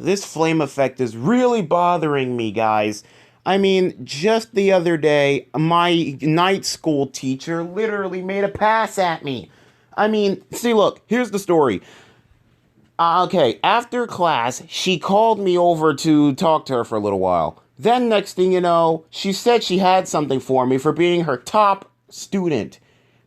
This flame effect is really bothering me, guys. I mean, just the other day, my night school teacher literally made a pass at me. I mean, see, look, here's the story. Okay, after class, she called me over to talk to her for a little while. Then, next thing you know, she said she had something for me for being her top student.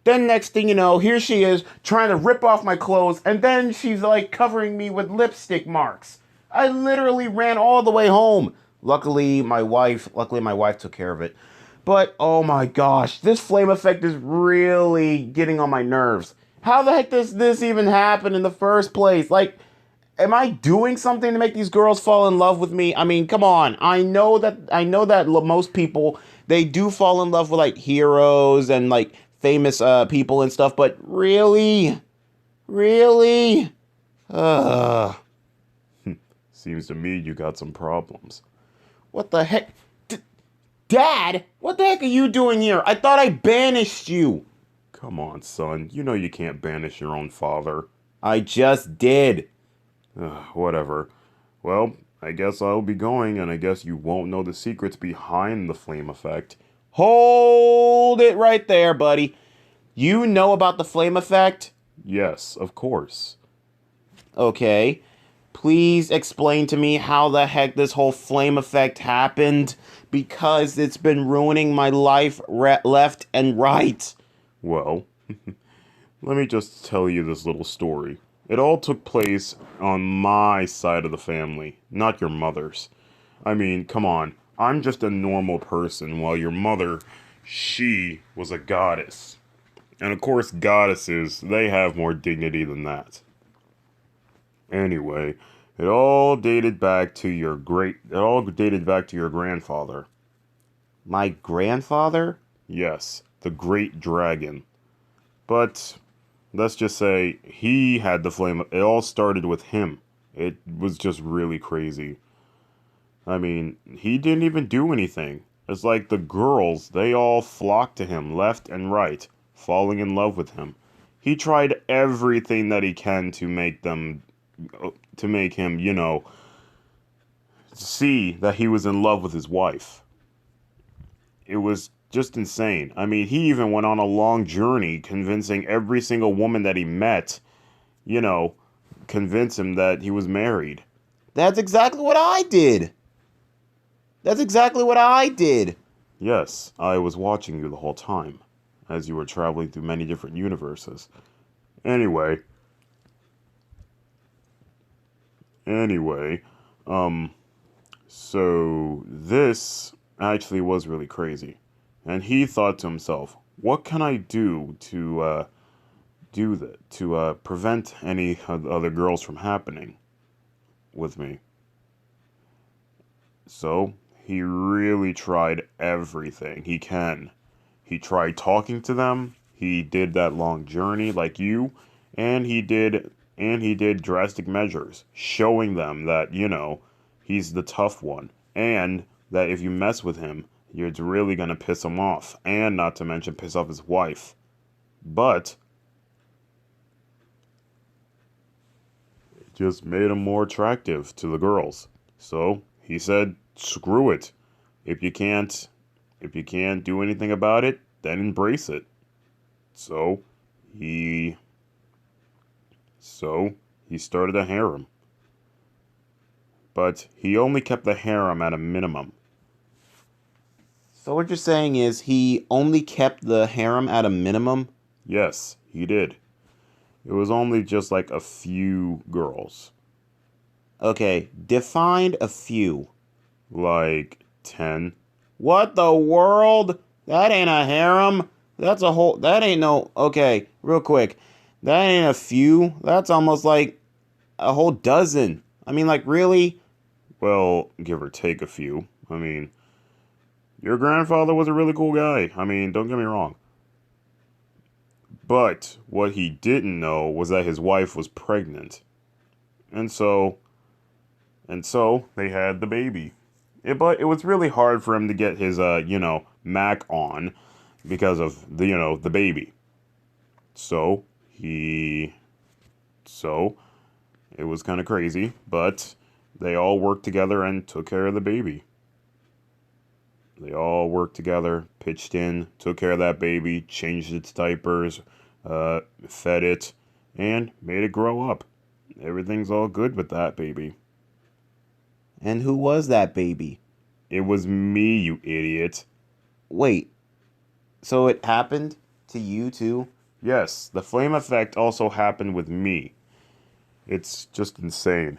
Then, next thing you know, here she is trying to rip off my clothes, and then she's like covering me with lipstick marks. I literally ran all the way home. Luckily my wife took care of it. But oh my gosh, this flame effect is really getting on my nerves. How the heck does this even happen in the first place? Like, am I doing something to make these girls fall in love with me? I mean, come on. I know that most people, they do fall in love with like heroes and like famous people and stuff, but really? Really? Ugh. Seems to me you got some problems. What the heck? Dad, what the heck are you doing here? I thought I banished you. Come on, son. You know you can't banish your own father. I just did. Whatever. Well, I guess I'll be going, and I guess you won't know the secrets behind the flame effect. Hold it right there, buddy. You know about the flame effect? Yes, of course. Okay. Please explain to me how the heck this whole flame effect happened, because it's been ruining my life left and right. Well, let me just tell you this little story. It all took place on my side of the family, not your mother's. I mean, come on. I'm just a normal person, while your mother, she was a goddess. And of course, goddesses, they have more dignity than that. Anyway, it all dated back to your grandfather. My grandfather? Yes, the great dragon. But let's just say he had the flame. It all started with him. It was just really crazy. I mean, he didn't even do anything. It's like the girls, they all flocked to him left and right, falling in love with him. He tried everything that he can to make him, see that he was in love with his wife. It was just insane. I mean, he even went on a long journey convincing every single woman that he met, you know, convince him that he was married. That's exactly what I did. That's exactly what I did. Yes, I was watching you the whole time, as you were traveling through many different universes. Anyway, anyway, um, so this actually was really crazy. And he thought to himself, what can I do to prevent any of the other girls from happening with me? So he really tried everything he can. He tried talking to them. He did that long journey like you, and he did drastic measures, showing them that, he's the tough one, and that if you mess with him, you're really gonna piss him off, and not to mention piss off his wife. But it just made him more attractive to the girls. So he said, "Screw it. If you can't, if you can't do anything about it, then embrace it." So he, so he started a harem, but he only kept the harem at a minimum. So what you're saying is he only kept the harem at a minimum? Yes, he did. It was only just like a few girls. Okay, defined a few. Like 10. What the world? That ain't a harem. That ain't no, okay, real quick. That ain't a few. That's almost like a whole dozen. I mean, like, really? Well, give or take a few. I mean, your grandfather was a really cool guy. I mean, don't get me wrong. But what he didn't know was that his wife was pregnant. And so, they had the baby. But it was really hard for him to get his, Mac on because of the baby. So, so it was kind of crazy, but They all worked together and took care of the baby. They all worked together, pitched in, took care of that baby, changed its diapers, fed it, and made it grow up. Everything's all good with that baby. And who was that baby? It was me, you idiot. Wait, so it happened to you too? Yes, the flame effect also happened with me. It's just insane.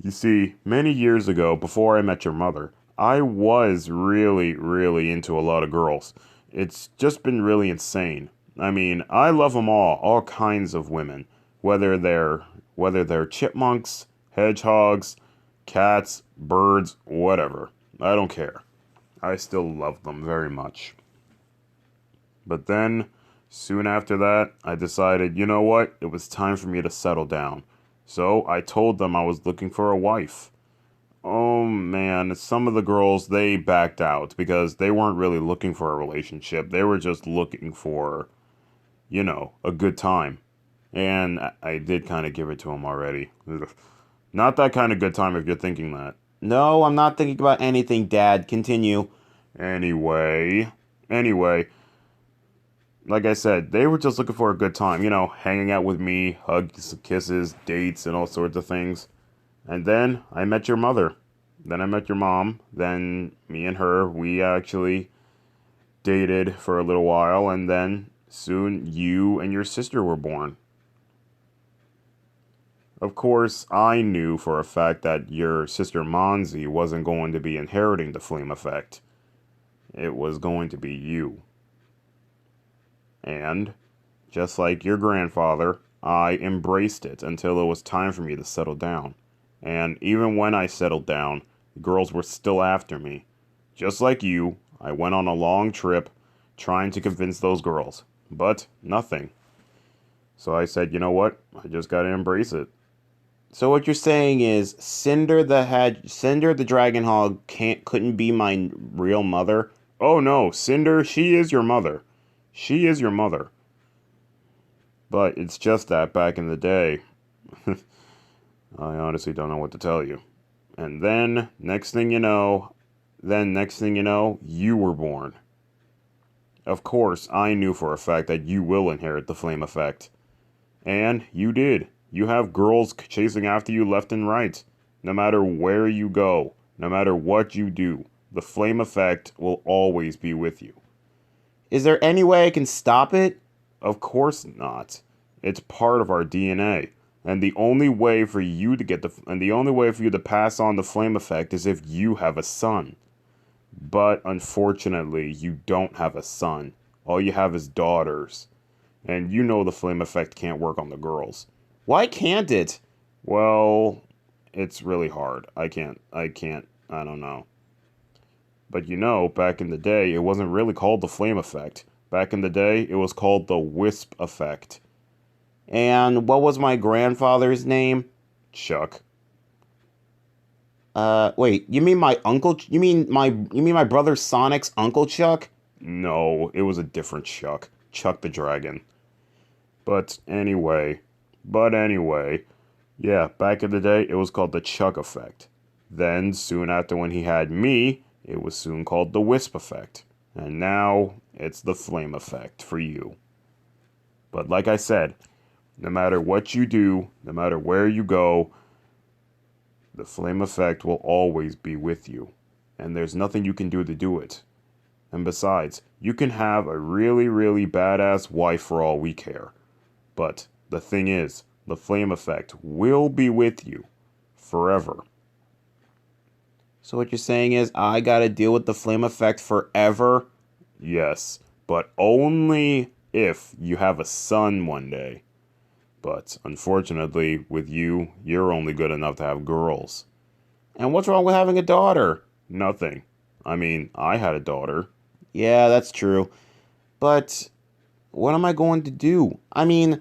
You see, many years ago, before I met your mother, I was really, really into a lot of girls. It's just been really insane. I mean, I love them all kinds of women, whether they're whether they're chipmunks, hedgehogs, cats, birds, whatever. I don't care. I still love them very much. But then, soon after that, I decided, you know what? It was time for me to settle down. So I told them I was looking for a wife. Oh man, some of the girls, they backed out because they weren't really looking for a relationship. They were just looking for, a good time. And I did kind of give it to them already. Ugh. Not that kind of good time if you're thinking that. No, I'm not thinking about anything, Dad. Continue. Anyway, like I said, they were just looking for a good time, hanging out with me, hugs, kisses, dates, and all sorts of things. And then I met your mother. Then I met your mom. Then me and her, we actually dated for a little while, and then soon you and your sister were born. Of course, I knew for a fact that your sister Monzi wasn't going to be inheriting the flame effect. It was going to be you. And, just like your grandfather, I embraced it until it was time for me to settle down. And even when I settled down, the girls were still after me. Just like you, I went on a long trip trying to convince those girls. But nothing. So I said, you know what? I just gotta embrace it. So what you're saying is Cinder the dragon hog couldn't be my real mother? Oh no, Cinder, she is your mother. She is your mother. But it's just that back in the day, I honestly don't know what to tell you. And then, next thing you know, you were born. Of course, I knew for a fact that you will inherit the flame effect. And you did. You have girls chasing after you left and right. No matter where you go, no matter what you do, the flame effect will always be with you. Is there any way I can stop it? Of course not. It's part of our DNA. And the only way for you to pass on the flame effect is if you have a son. But unfortunately, you don't have a son. All you have is daughters. And you know the flame effect can't work on the girls. Why can't it? Well, it's really hard. I don't know. But back in the day, it wasn't really called the flame effect. Back in the day, it was called the Whisp effect. And what was my grandfather's name? Chuck. Wait, you mean my uncle? You mean my brother Sonic's uncle Chuck? No, it was a different Chuck. Chuck the Dragon. But anyway, yeah, back in the day, it was called the Chuck effect. Then, soon after when he had me, it was soon called the Wisp effect. And now, it's the Flame effect for you. But like I said, no matter what you do, no matter where you go, the Flame effect will always be with you. And there's nothing you can do to do it. And besides, you can have a really, really badass wife for all we care. But the thing is, the flame effect will be with you forever. So what you're saying is I gotta deal with the flame effect forever? Yes, but only if you have a son one day. But unfortunately, with you, you're only good enough to have girls. And what's wrong with having a daughter? Nothing. I mean, I had a daughter. Yeah, that's true. But what am I going to do? I mean,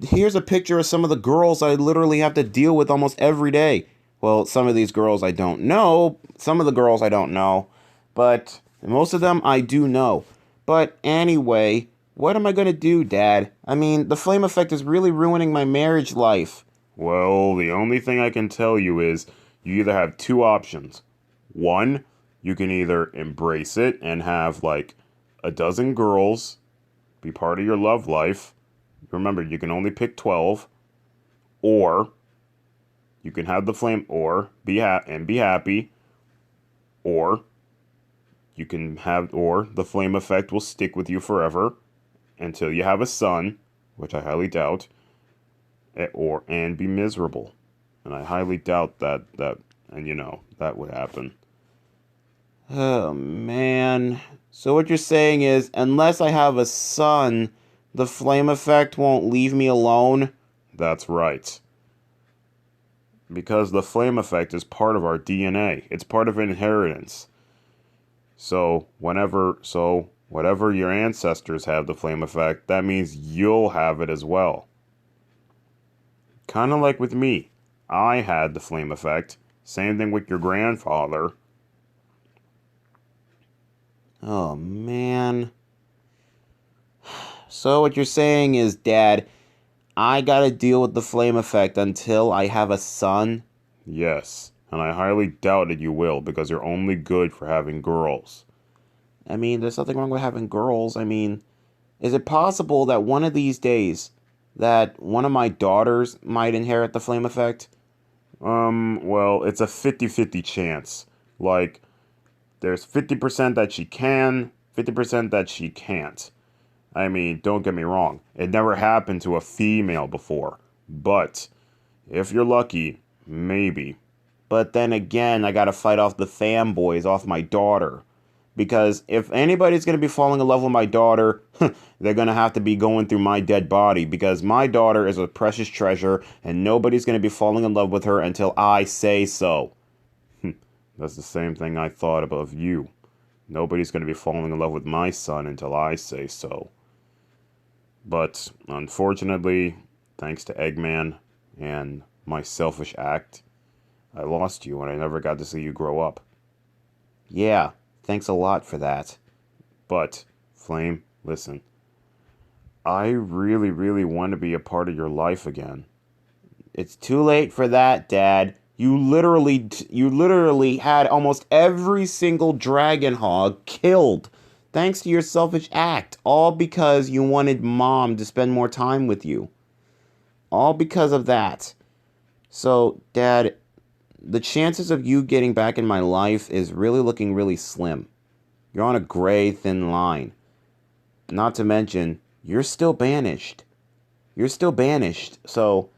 here's a picture of some of the girls I literally have to deal with almost every day. Well, some of these girls I don't know. Some of the girls I don't know. But most of them I do know. But anyway, What am I gonna do, Dad? I mean, the flame effect is really ruining my marriage life. Well, the only thing I can tell you is you either have two options. One, you can either embrace it and have like a dozen girls be part of your love life. Remember, you can only pick 12. Or you can have the flame, or be happy, or you can have, or the flame effect will stick with you forever until you have a son, which I highly doubt, or and be miserable, and I highly doubt that and that would happen. Oh, man. So what you're saying is, unless I have a son, the flame effect won't leave me alone? That's right. Because the flame effect is part of our DNA. It's part of inheritance. So whatever your ancestors have the flame effect, that means you'll have it as well. Kind of like with me. I had the flame effect. Same thing with your grandfather. Oh, man. So what you're saying is, Dad, I gotta deal with the flame effect until I have a son? Yes, and I highly doubt that you will because you're only good for having girls. I mean, there's nothing wrong with having girls. I mean, is it possible that one of these days that one of my daughters might inherit the flame effect? Well, it's a 50-50 chance. Like, there's 50% that she can, 50% that she can't. I mean, don't get me wrong, it never happened to a female before. But, if you're lucky, maybe. But then again, I gotta fight off the fanboys off my daughter. Because if anybody's gonna be falling in love with my daughter, they're gonna have to be going through my dead body. Because my daughter is a precious treasure, and nobody's gonna be falling in love with her until I say so. That's the same thing I thought of you. Nobody's going to be falling in love with my son until I say so. But unfortunately, thanks to Eggman and my selfish act, I lost you and I never got to see you grow up. Yeah, thanks a lot for that. But, Flame, listen. I really, really want to be a part of your life again. It's too late for that, Dad. You literally had almost every single dragon hog killed, thanks to your selfish act. All because you wanted Mom to spend more time with you. All because of that. So, Dad, the chances of you getting back in my life is really looking really slim. You're on a gray, thin line. Not to mention, you're still banished. You're still banished. So,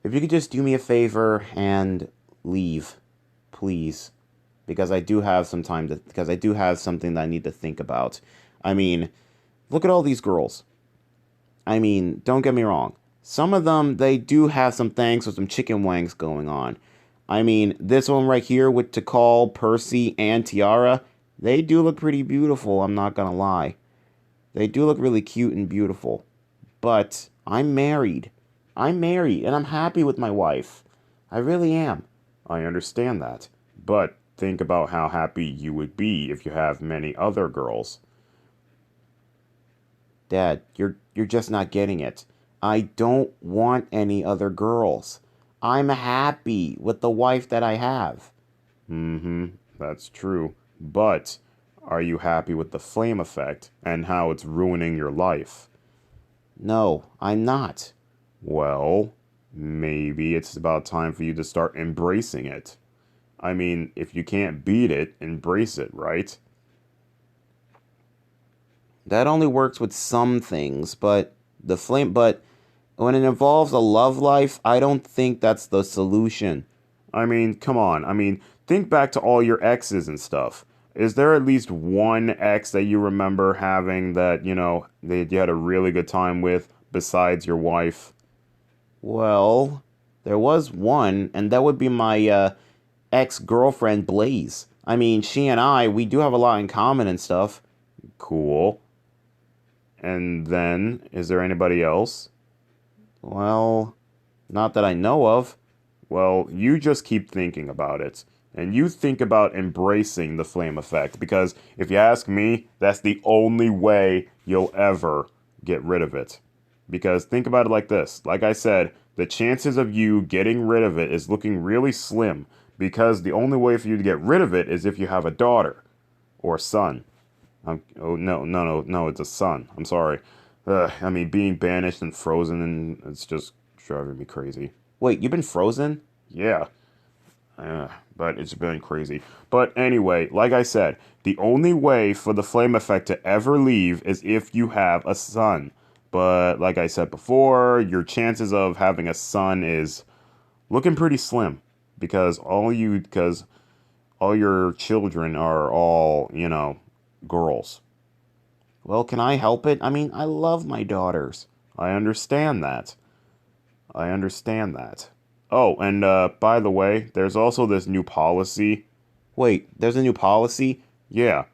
if you could just do me a favor and leave, please, because I do have some time to, because I do have something that I need to think about. I mean, look at all these girls. I mean, don't get me wrong. Some of them, they do have some things with some chicken wangs going on. I mean, this one right here with Tikal, Percy, and Tiara, they do look pretty beautiful, I'm not gonna lie. They do look really cute and beautiful. But I'm married. I'm married, and I'm happy with my wife. I really am. I understand that. But think about how happy you would be if you have many other girls. Dad, you're just not getting it. I don't want any other girls. I'm happy with the wife that I have. Mm-hmm, that's true. But are you happy with the flame effect and how it's ruining your life? No, I'm not. Well, maybe it's about time for you to start embracing it. I mean, if you can't beat it, embrace it, right? That only works with some things, but when it involves a love life, I don't think that's the solution. I mean, come on. I mean, think back to all your exes and stuff. Is there at least one ex that you remember having that, that you had a really good time with besides your wife? Well, there was one, and that would be my ex-girlfriend Blaze. I mean, she and I, we do have a lot in common and stuff. Cool. And then, is there anybody else? Well, not that I know of. Well, you just keep thinking about it. And you think about embracing the flame effect. Because if you ask me, that's the only way you'll ever get rid of it. Because think about it like this. Like I said, the chances of you getting rid of it is looking really slim because the only way for you to get rid of it is if you have a daughter or son. Oh, no, it's a son. I'm sorry. I mean, being banished and frozen, and it's just driving me crazy. Wait, you've been frozen? Yeah, but it's been crazy. But anyway, like I said, the only way for the flame effect to ever leave is if you have a son. But like I said before, your chances of having a son is looking pretty slim because all your children are all, girls. Well, can I help it? I mean, I love my daughters. I understand that. I understand that. Oh, and by the way, there's also this new policy. Wait, there's a new policy? Yeah,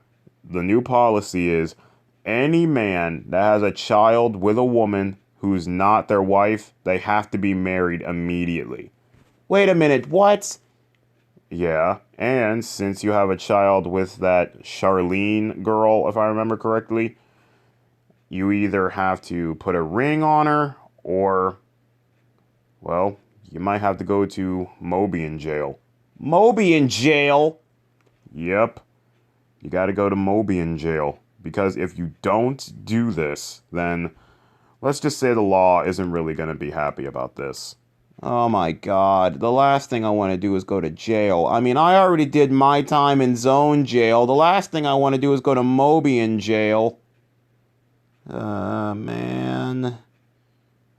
the new policy is any man that has a child with a woman who's not their wife, they have to be married immediately. Wait a minute, what? Yeah, and since you have a child with that Charlene girl, if I remember correctly, you either have to put a ring on her or, well, you might have to go to Mobian jail. Moby in jail? Yep, you gotta go to Mobian jail. Because if you don't do this, then let's just say the law isn't really gonna be happy about this. Oh my god, the last thing I want to do is go to jail. I mean, I already did my time in zone jail. The last thing I want to do is go to Moby in jail. Man.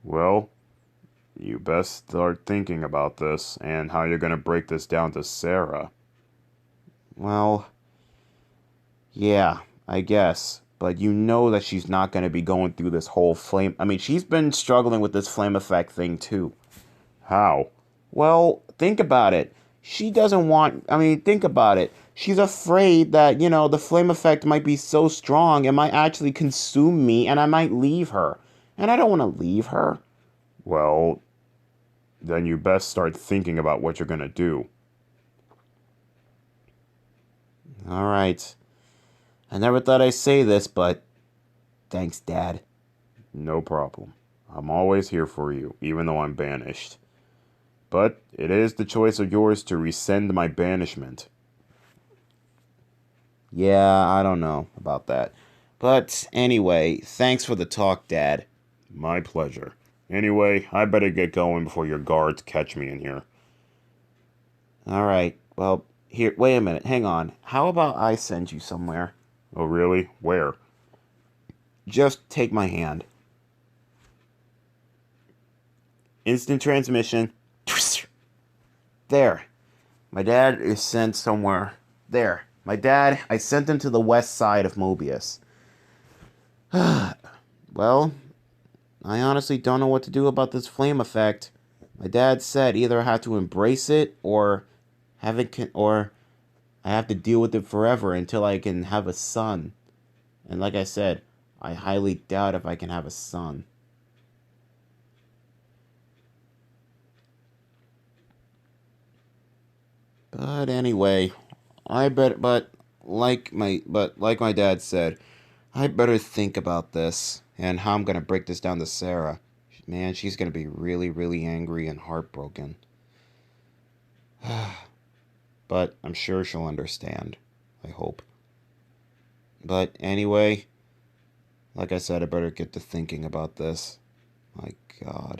Well, you best start thinking about this and how you're gonna break this down to Sarah. Well, yeah, I guess. But you know that she's not going to be going through this whole flame. I mean, she's been struggling with this flame effect thing too. How? Well, think about it. She doesn't want. I mean, think about it. She's afraid that, the flame effect might be so strong, it might actually consume me and I might leave her. And I don't want to leave her. Well, then you best start thinking about what you're gonna do. All right. I never thought I'd say this, but thanks, Dad. No problem. I'm always here for you, even though I'm banished. But it is the choice of yours to rescind my banishment. Yeah, I don't know about that. But anyway, thanks for the talk, Dad. My pleasure. Anyway, I better get going before your guards catch me in here. All right. Well, here, wait a minute. Hang on. How about I send you somewhere? Oh, really? Where? Just take my hand. Instant transmission. There. My dad is sent somewhere. There. My dad, I sent him to the west side of Mobius. Well, I honestly don't know what to do about this flame effect. My dad said either I have to embrace it or or I have to deal with it forever until I can have a son. And like I said, I highly doubt if I can have a son. But anyway, like my dad said, I better think about this and how I'm gonna break this down to Sarah. Man, she's gonna be really, really angry and heartbroken. But I'm sure she'll understand. I hope. But anyway, like I said, I better get to thinking about this. My God.